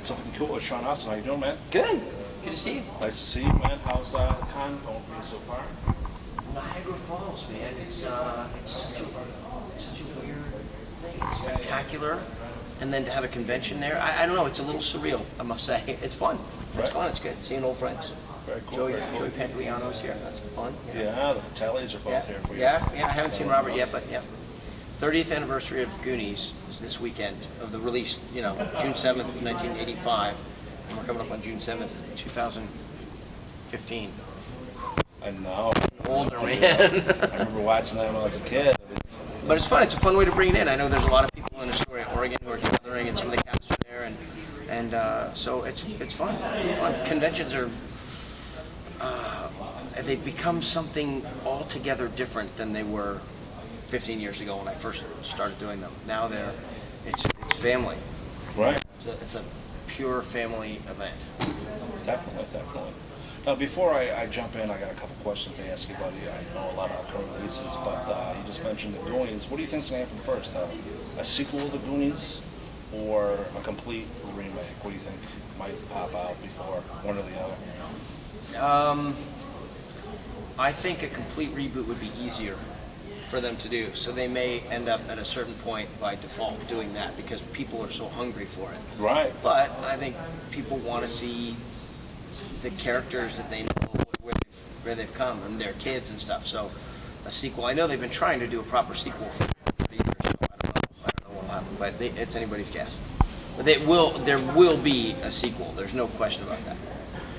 something cool with Sean Astin. How you doing, man? Good. Good to see you. Nice to see you, man. How's con going for you so far? Niagara Falls, man. It's such a weird thing. It's spectacular, and then to have a convention there, I don't know. It's a little surreal, I must say. It's fun. It's fun. It's good. Seeing old friends. Very cool. Joey Pantoliano's here. That's fun. Yeah, the Fratellis are both here for you. Yeah. I haven't seen Robert yet, but yeah. 30th anniversary of Goonies is this weekend of the release. June 7th, 1985. And we're coming up on June 7th, 2015. I know. Older man. I remember watching that when I was a kid. But it's fun. It's a fun way to bring it in. I know there's a lot of people in Astoria, Oregon, who are gathering, and some of the cast are there, and so it's fun. It's fun. Conventions are they've become something altogether different than they were 15 years ago when I first started doing them. Now it's family. Right. It's a pure family event. Definitely. Now, before I jump in, I got a couple questions to ask you, buddy. I know a lot of current releases, but you just mentioned the Goonies. What do you think's going to happen first? A sequel of the Goonies or a complete remake? What do you think might pop out before one or the other? I think a complete reboot would be easier for them to do. So they may end up at a certain point by default doing that because people are so hungry for it. Right. But I think people want to see the characters that they know where they've come and their kids and stuff. So a sequel. I know they've been trying to do a proper sequel for 30 years. So I don't know what will happen, but it's anybody's guess. But there will be a sequel. There's no question about that.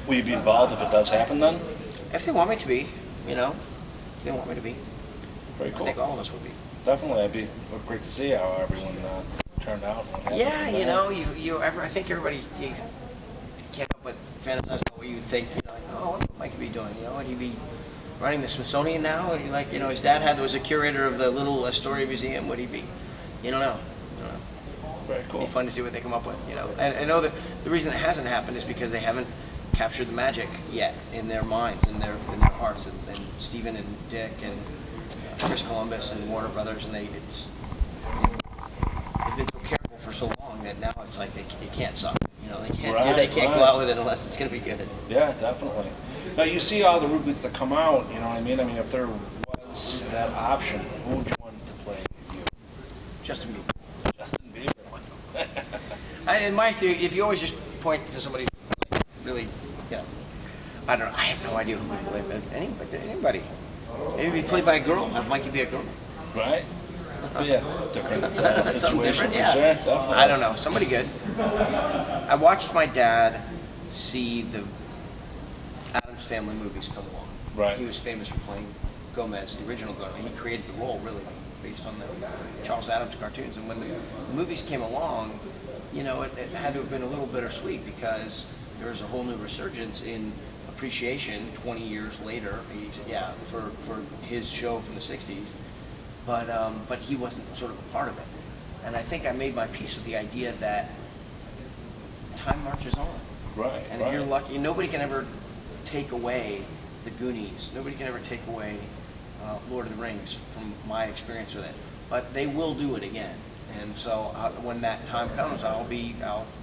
Will you be involved if it does happen then? If they want me to be, if they want me to be. Very cool. I think all of us would be. Definitely, it'd be great to see how everyone turned out. Yeah, I think everybody you can't help but fantasize about what you think. What would Mike be doing? Would he be running the Smithsonian now? Would he his dad was a curator of the little Astoria Museum? Would he be? You don't know. Very cool. It'd be fun to see what they come up with. And I know that the reason it hasn't happened is because they haven't captured the magic yet in their minds and in their hearts. And Stephen and Dick and Chris Columbus and Warner Brothers, and they've been so careful for so long that now it's like it can't suck. They can't go out with it unless it's going to be good. Yeah, definitely. Now you see all the reboots that come out. You know what I mean? I mean, if there was that option, who would you want to play you? Justin Bieber. Justin Bieber. In my theory, if you always just point to somebody really, I don't know. I have no idea who would play anybody. Maybe be played by a girl. Have Mikey be a girl. Right. Yeah, different Something different, yeah. Sure, definitely. I don't know. Somebody good. I watched my dad see the Addams Family movies come along. Right. He was famous for playing Gomez, the original Gomez. He created the role, really, based on the Charles Addams cartoons. And when the movies came along, it had to have been a little bittersweet because there was a whole new resurgence in appreciation 20 years later. For his show from the 60s. But he wasn't sort of a part of it. And I think I made my peace with the idea that time marches on. Right. And if you're lucky, nobody can ever take away the Goonies. Nobody can ever take away Lord of the Rings from my experience with it. But they will do it again. And so when that time comes, I'll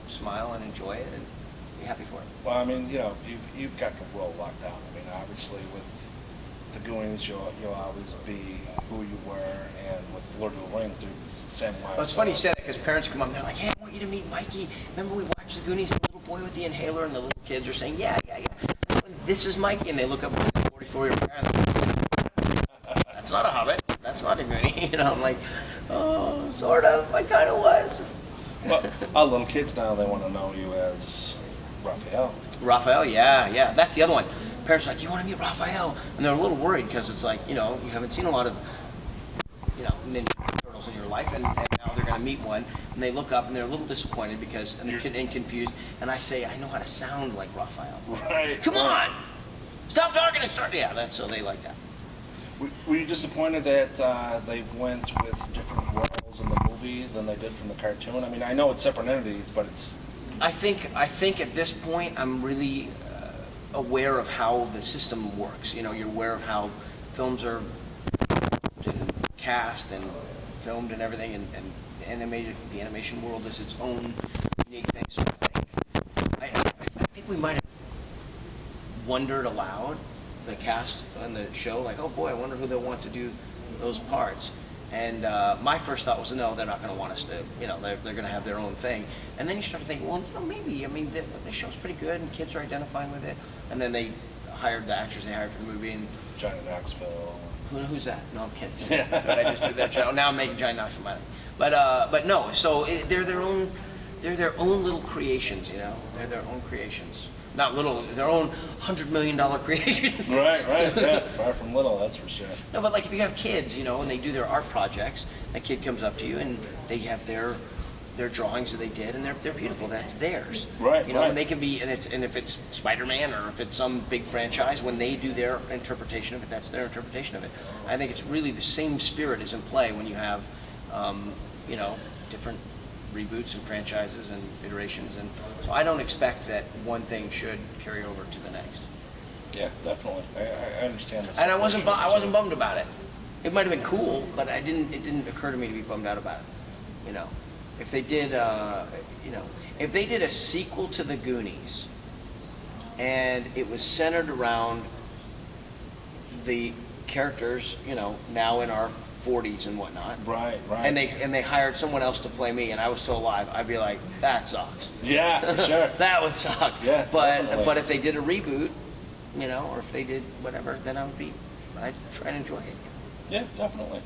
smile and enjoy it and be happy for it. Well, I mean, you've got the world locked down. I mean, obviously with the Goonies, you'll always be who you were, and with Lord of the Rings, dude, it's the same way. Well, it's funny you said that because parents come up and they're like, "Hey, I want you to meet Mikey. Remember we watched the Goonies, the little boy with the inhaler," and the little kids are saying, "Yeah. This is Mikey," and they look up at the 44-year-old guy and they're like, "That's not a Hobbit. That's not a Goonie." I'm like, "Oh, sort of. I kind of was." Well, our little kids now, they want to know you as Raphael. Raphael, yeah. That's the other one. Parents are like, "You want to meet Raphael?" And they're a little worried because it's like, you haven't seen a lot of, Ninja Turtles in your life, and now they're going to meet one, and they look up and they're a little disappointed and confused. And I say, "I know how to sound like Raphael." Right. Come on, stop talking and start. Yeah, so they like that. Were you disappointed that they went with different roles in the movie than they did from the cartoon? I mean, I know it's separate entities, but it's. I think at this point I'm really aware of how the system works. You're aware of how films are cast and filmed and everything, and the animation world is its own unique thing. So I think think we might have wondered aloud, the cast on the show, like, oh boy, I wonder who they'll want to do those parts. And my first thought was, no, they're not going to want us to, they're going to have their own thing. And then you start to think, well, maybe, I mean, the show's pretty good and kids are identifying with it. And then they hired the actors they hired for the movie. And Johnny Knoxville. who's that? No, I'm kidding. That's what I just did that show. Now I'm making Johnny Knoxville money. But no, so they're their own little creations, They're their own creations. Not little, their own $100 million creations. Right, yeah. Far from little, that's for sure. No, but like if you have kids, and they do their art projects, a kid comes up to you and they have their drawings that they did, and they're beautiful. That's theirs. Right. And they can be, and if it's Spider-Man or if it's some big franchise, when they do their interpretation of it, that's their interpretation of it. I think it's really the same spirit is in play when you have, different reboots and franchises and iterations, and so I don't expect that one thing should carry over to the next. Yeah, definitely. I understand this. And I wasn't bummed about it. It might have been cool, but it didn't occur to me to be bummed out about it. If they did, if they did a sequel to The Goonies, and it was centered around the characters, now in our 40s and whatnot. Right. And they hired someone else to play me, and I was still alive. I'd be like, that sucks. Yeah, for sure. That would suck. Yeah, definitely. But if they did a reboot, or if they did whatever, then I'd try and enjoy it. Yeah, definitely.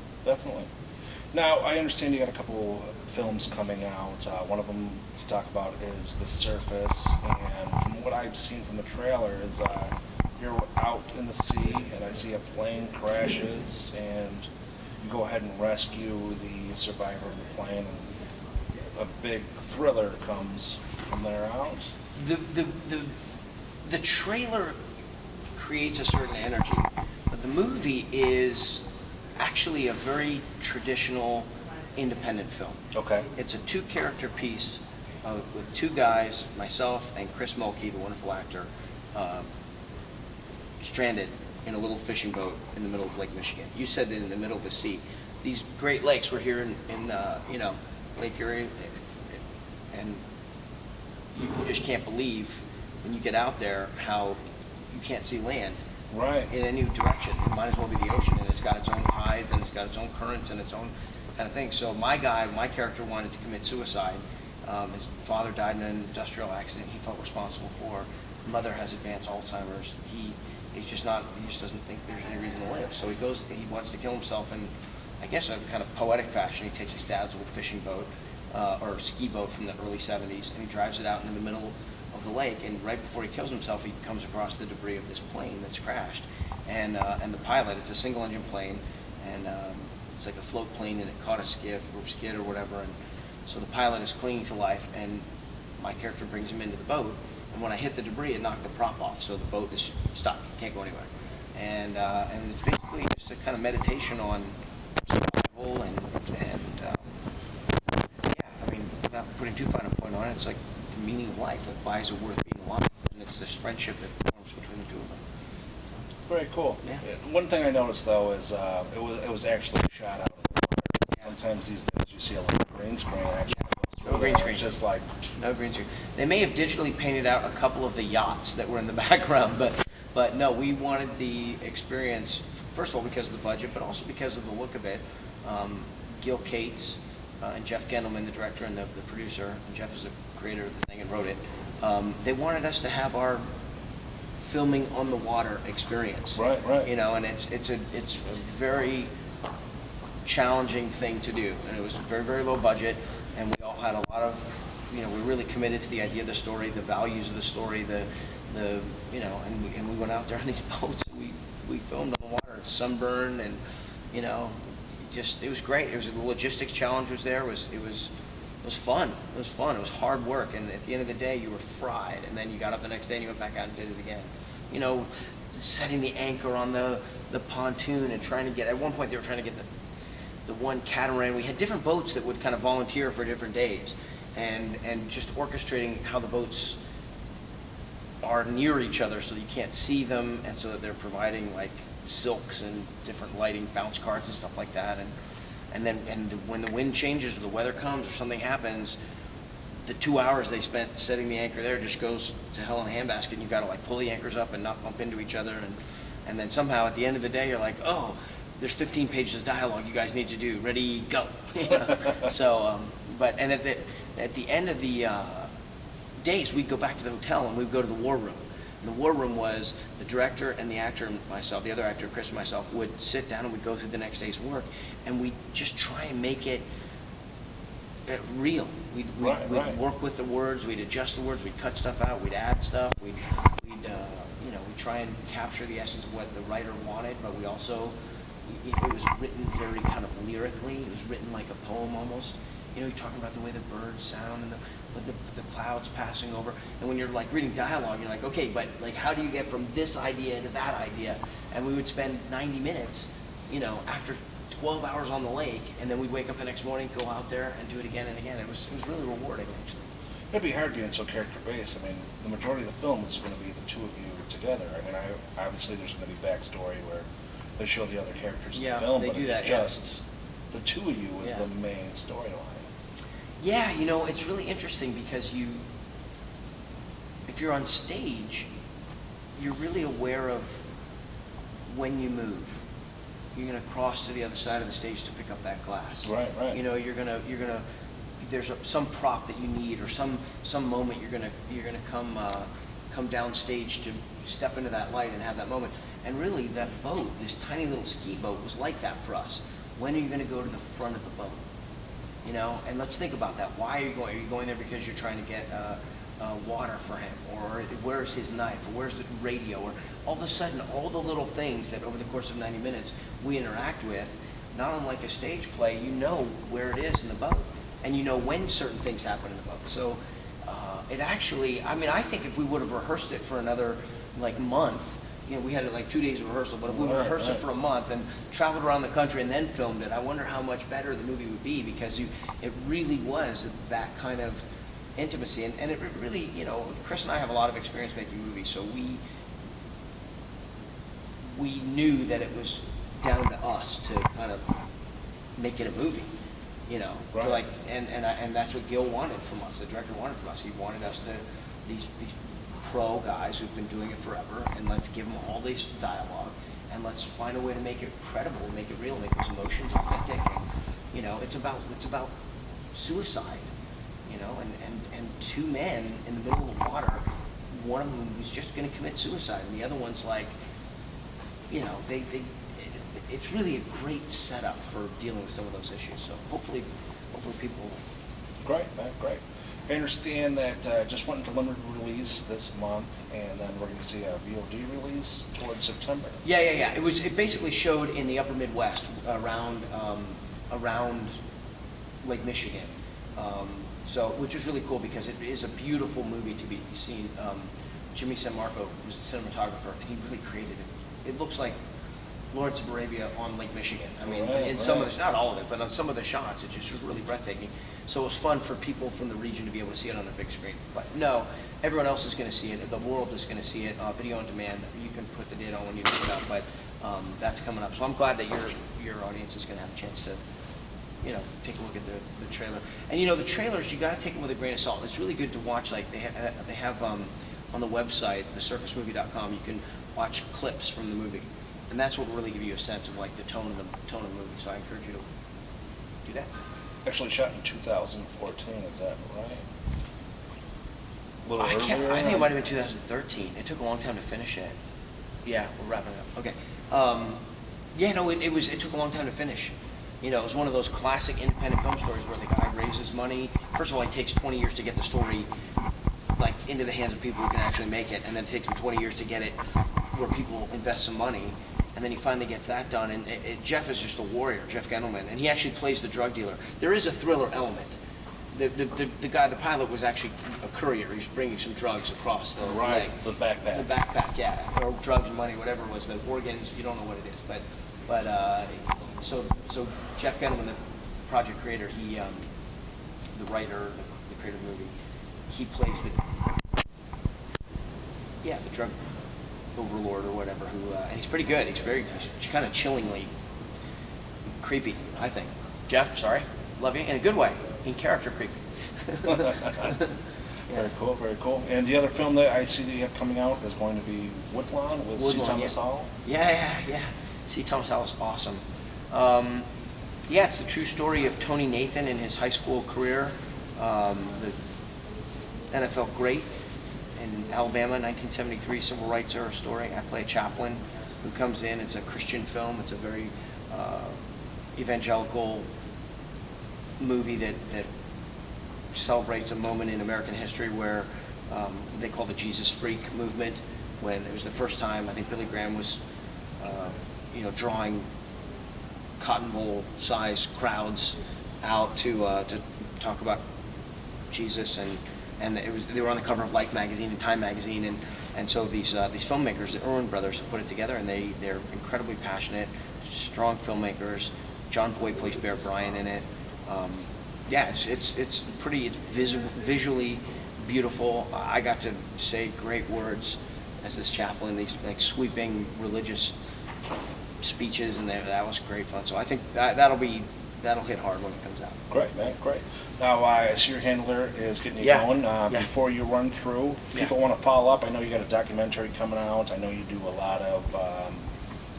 Now, I understand you got a couple films coming out. One of them to talk about is The Surface, and from what I've seen from the trailer is you're out in the sea, and I see a plane crashes, and you go ahead and rescue the survivor of the plane, and a big thriller comes from there out. The trailer creates a certain energy, but the movie is actually a very traditional independent film. Okay. It's a two-character piece with two guys, myself and Chris Mulkey, the wonderful actor, stranded in a little fishing boat in the middle of Lake Michigan. You said that in the middle of the sea. These Great Lakes, we're here in Lake Erie, and you just can't believe when you get out there how you can't see land. Right. In any direction. It might as well be the ocean, and it's got its own tides, and it's got its own currents, and its own kind of thing. So my character wanted to commit suicide. His father died in an industrial accident he felt responsible for. His mother has advanced Alzheimer's. He just doesn't think there's any reason to live. So he wants to kill himself in, I guess, a kind of poetic fashion. He takes his dad's old fishing boat, or ski boat from the early 70s, and he drives it out into the middle of the lake, and right before he kills himself, he comes across the debris of this plane that's crashed, and the pilot, it's a single-engine plane, and it's like a float plane, and it caught a skid or whatever, and so the pilot is clinging to life, and my character brings him into the boat, and when I hit the debris, it knocked the prop off, so the boat is stuck, it can't go anywhere, and it's basically just a kind of meditation on survival, and yeah, I mean, without putting too fine a point on it, it's like the meaning of life, like why is it worth being alive, and it's this friendship that forms between the two of them. Very cool. Yeah. One thing I noticed though is it was actually shot out of the water. Sometimes these days you see a lot of green screen actually. No green screen. Just like No green screen. They may have digitally painted out a couple of the yachts that were in the background, but no, we wanted the experience, first of all because of the budget, but also because of the look of it. Gil Cates and Jeff Gendelman, the director and the producer, and Jeff is the creator of the thing and wrote it, they wanted us to have our filming on the water experience. Right. And it's a very challenging thing to do, and it was very, very low budget, and we all had a lot of, we really committed to the idea of the story, the values of the story, and we went out there on these boats, and we filmed on the water, sunburn, and it was great. It was the logistics challenge was there. It was fun. It was fun. It was hard work, and at the end of the day, you were fried, and then you got up the next day and you went back out and did it again. Setting the anchor on the pontoon and trying to get. At one point, they were trying to get the one catamaran. We had different boats that would kind of volunteer for different days, and just orchestrating how the boats are near each other so that you can't see them, and so that they're providing like silks and different lighting, bounce cards and stuff like that, and when the wind changes or the weather comes or something happens, the 2 hours they spent setting the anchor there just goes to hell in a handbasket, and you got to like pull the anchors up and not bump into each other, and then somehow at the end of the day you're like, oh, there's 15 pages of dialogue you guys need to do. Ready, go. You know? So, but and at the end of the days, we'd go back to the hotel and we'd go to the war room. And the war room was the director and the actor and myself, the other actor, Chris and myself, would sit down and we'd go through the next day's work, and we'd just try and make it real. We'd work with the words, we'd adjust the words, we'd cut stuff out, we'd add stuff, we'd try and capture the essence of what the writer wanted, but we also, it was written very kind of lyrically. It was written like a poem almost. You know, you're talking about the way the birds sound and the clouds passing over. And when you're like reading dialogue, you're like, okay, but like how do you get from this idea to that idea? And we would spend 90 minutes, you know, after 12 hours on the lake, and then we'd wake up the next morning, go out there and do it again and again. It was really rewarding, actually. It'd be hard being so character-based. I mean, the majority of the film is going to be the two of you together. I mean, obviously there's going to be backstory where they show the other characters in the film, but it's just the two of you is the main storyline. Yeah, you know, it's really interesting because if you're on stage, you're really aware of when you move. You're gonna cross to the other side of the stage to pick up that glass. Right. You know, you're gonna. There's some prop that you need, or some moment you're gonna come down stage to step into that light and have that moment. And really, that boat, this tiny little ski boat, was like that for us. When are you going to go to the front of the boat? You know, and let's think about that. Why are you going? Are you going there because you're trying to get water for him, or where's his knife, or where's the radio, or all of a sudden, all the little things that over the course of 90 minutes we interact with, not unlike a stage play, you know where it is in the boat, and you know when certain things happen in the boat. So it actually, I mean, I think if we would have rehearsed it for another like month, you know, we had like 2 days of rehearsal, but if we would have rehearsed it for a month and traveled around the country and then filmed it, I wonder how much better the movie would be, because it really was that kind of intimacy. And it really, you know, Chris and I have a lot of experience making movies, so we knew that it was down to us to kind of make it a movie, you know. Right. To like, and that's what Gil wanted from us, the director wanted from us. He wanted us to, these pro guys who've been doing it forever, and let's give them all this dialogue, and let's find a way to make it credible, make it real, make those emotions authentic. And, you know, it's about suicide, you know, and two men in the middle of the water, one of them was just going to commit suicide, and the other one's like, you know, it's really a great setup for dealing with some of those issues. So hopefully people. Great, man, great. I understand that just went into limited release this month, and then we're going to see a VOD release towards September. Yeah. It basically showed in the Upper Midwest around Lake Michigan. So, which was really cool because it is a beautiful movie to be seen. Jimmy San Marco was the cinematographer, and he really created it. It looks like Lawrence of Arabia on Lake Michigan. I mean, some of the, not all of it, but on some of the shots, it's just really breathtaking. So it was fun for people from the region to be able to see it on the big screen. But no, everyone else is going to see it. The world is going to see it. Video on demand. You can put the date on when you pick it up, but that's coming up. So I'm glad that your audience is going to have a chance to, you know, take a look at the trailer. And you know, the trailers, you got to take them with a grain of salt. It's really good to watch. Like they have on the website, thesurfacemovie.com, you can watch clips from the movie. And that's what will really give you a sense of like the tone of the movie. So I encourage you to do that. Actually shot in 2014, is that right? A little I earlier? think it might have been 2013. It took a long time to finish it. Yeah, we're wrapping it up. Okay. It took a long time to finish. You know, it was one of those classic independent film stories where the guy raises money. First of all, it takes 20 years to get the story like into the hands of people who can actually make it, and then it takes him 20 years to get it where people invest some money. And then he finally gets that done, and Jeff is just a warrior, Jeff Gendelman, and he actually plays the drug dealer. There is a thriller element. The guy, the pilot, was actually a courier. He was bringing some drugs across the lake. The backpack. The backpack, yeah, or drugs, money, whatever it was. The organs, you don't know what it is, but so Jeff Gendelman, the project creator, he, the writer, the creator of the movie, he plays the drug overlord or whatever, who and he's pretty good. He's kind of chillingly creepy, I think. Jeff, sorry, love you in a good way, in character creepy. Very cool, very cool. And the other film that I see that you have coming out is going to be Woodlawn with C. Thomas Howell? Yeah. C. Thomas Howell is awesome. Yeah, it's the true story of Tony Nathan in his high school career. The NFL great in Alabama, 1973, civil rights era story. I play a chaplain who comes in. It's a Christian film. It's a very evangelical movie that celebrates a moment in American history where they call the Jesus Freak movement, when it was the first time I think Billy Graham was, drawing Cotton Bowl size crowds out to talk about Jesus, and they were on the cover of Life magazine and Time magazine, and so these filmmakers, the Irwin brothers, put it together, and they're incredibly passionate, strong filmmakers. John Voight plays Bear Bryant in it. It's visually beautiful. I got to say great words as this chaplain, these like sweeping religious speeches, and that was great fun. So I think that'll hit hard when it comes out. Great, man, great. Now, I see your handler is getting you going. Before you run through, people want to follow up. I know you got a documentary coming out. I know you do a lot of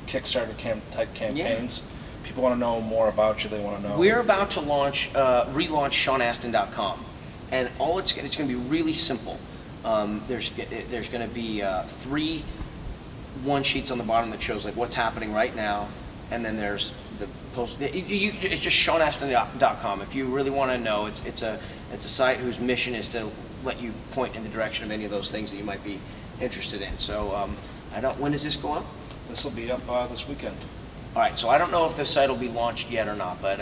Kickstarter type campaigns. People want to know more about you. They want to know. We're about to relaunch SeanAstin.com, and it's going to be really simple. There's going to be 3 one-sheets on the bottom that shows like what's happening right now, and then there's the post. It's just SeanAstin.com. If you really want to know, it's a site whose mission is to let you point in the direction of any of those things that you might be interested in. So when does this go up? This will be up this weekend. All right, so I don't know if the site will be launched yet or not, but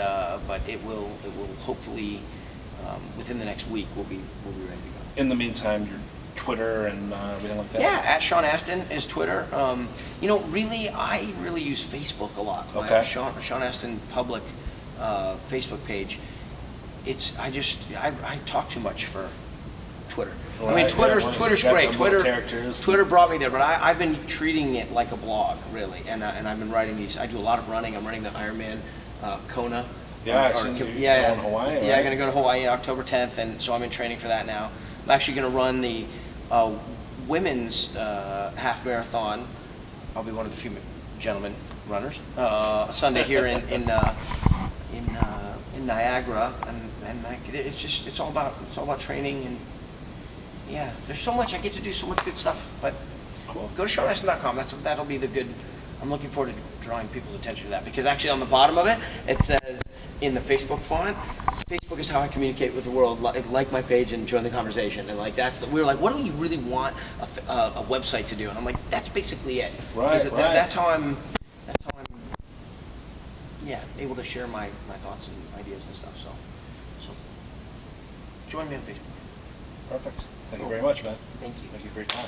it will hopefully within the next week we'll be ready to go. In the meantime, your Twitter and everything like that. Yeah, at Sean Astin is Twitter. I really use Facebook a lot. Okay. Sean Astin public Facebook page. I talk too much for Twitter. Right, I mean, Twitter's great. Twitter brought me there, but I've been treating it like a blog, really, and I've been writing these. I do a lot of running. I'm running the Ironman Kona. Yeah, going to Hawaii. Right? Yeah, I'm going to go to Hawaii on October 10th, and so I'm in training for that now. I'm actually going to run the women's half marathon. I'll be one of the few gentlemen runners Sunday here in Niagara, and it's all about training, and yeah, there's so much. I get to do so much good stuff. But cool. Go to SeanAstin.com. That'll be the good. I'm looking forward to drawing people's attention to that, because actually on the bottom of it says in the Facebook font, Facebook is how I communicate with the world. Like my page and join the conversation, and we were like, what do we really want a website to do? And I'm like, that's basically it. Right. That's how I'm able to share my thoughts and ideas and stuff. So join me on Facebook. Perfect. Thank you very much, man. Thank you. Thank you for your time.